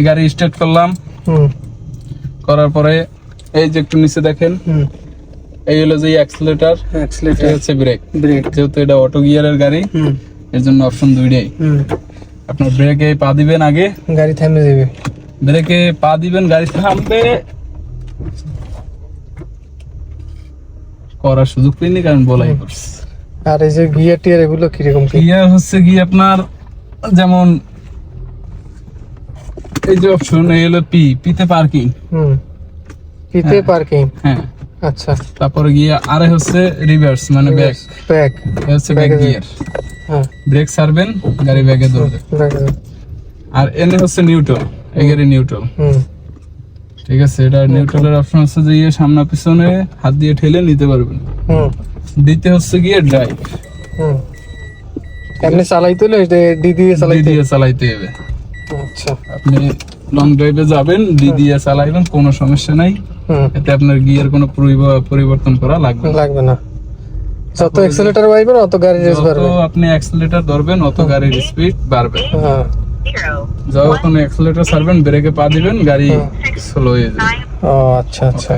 গাড়ি স্টার্ট করলাম, করার পরে এই যে একটু নিচে দেখেন, এই হলো যে অ্যাক্সিলারেটর, এই হচ্ছে ব্রেক। যেহেতু এটা অটো গিয়ারের গাড়ি, এর জন্য অপশন দুইটাই। আপনার ব্রেকে পা দিবেন, আগে গাড়ি থামে যাবে, ব্রেকে পা দিবেন, গাড়ি থামবে। করার সুযোগ পেইনি কারণ বলাই করছে। আর এই যে গিয়ার টিয়ার এগুলো কিরকম? গিয়ার হচ্ছে কি আপনার যেমন এই যে অপশন, এই হলো পিতে পার্কিং, পিতে পার্কিং, হ্যাঁ। আচ্ছা, তারপরে গিয়ে আরে হচ্ছে রিভার্স, মানে ব্যাক, হচ্ছে ব্যাক গিয়ার। হ্যাঁ, ব্রেক ছাড়বেন, গাড়ি ব্যাকে ধরবে। আর এনে হচ্ছে নিউট্রাল, এই গাড়ি নিউট্রাল, ঠিক আছে। এটা নিউট্রালের অপশন হচ্ছে যে সামনে পিছনে হাত দিয়ে ঠেলে নিতে পারবেন। দিতে হচ্ছে গিয়ে ড্রাইভ, এমনি চালাইতে হলে দিয়ে চালাইতে হবে। আচ্ছা, আপনি লং ড্রাইভে যাবেন, দিয়ে চালাইবেন, কোনো সমস্যা নাই। এতে আপনার গিয়ার কোনো পরিবর্তন করা লাগবে না। যত অ্যাক্সিলারেটর বাড়বে অত গাড়ির রেস বাড়বে, যত আপনি অ্যাক্সিলারেটর ধরবেন অত গাড়ির স্পিড বাড়বে। যখন অ্যাক্সিলারেটর ছাড়বেন, ব্রেকে পা দিবেন, গাড়ি স্লো হয়ে যাবে। ও আচ্ছা আচ্ছা।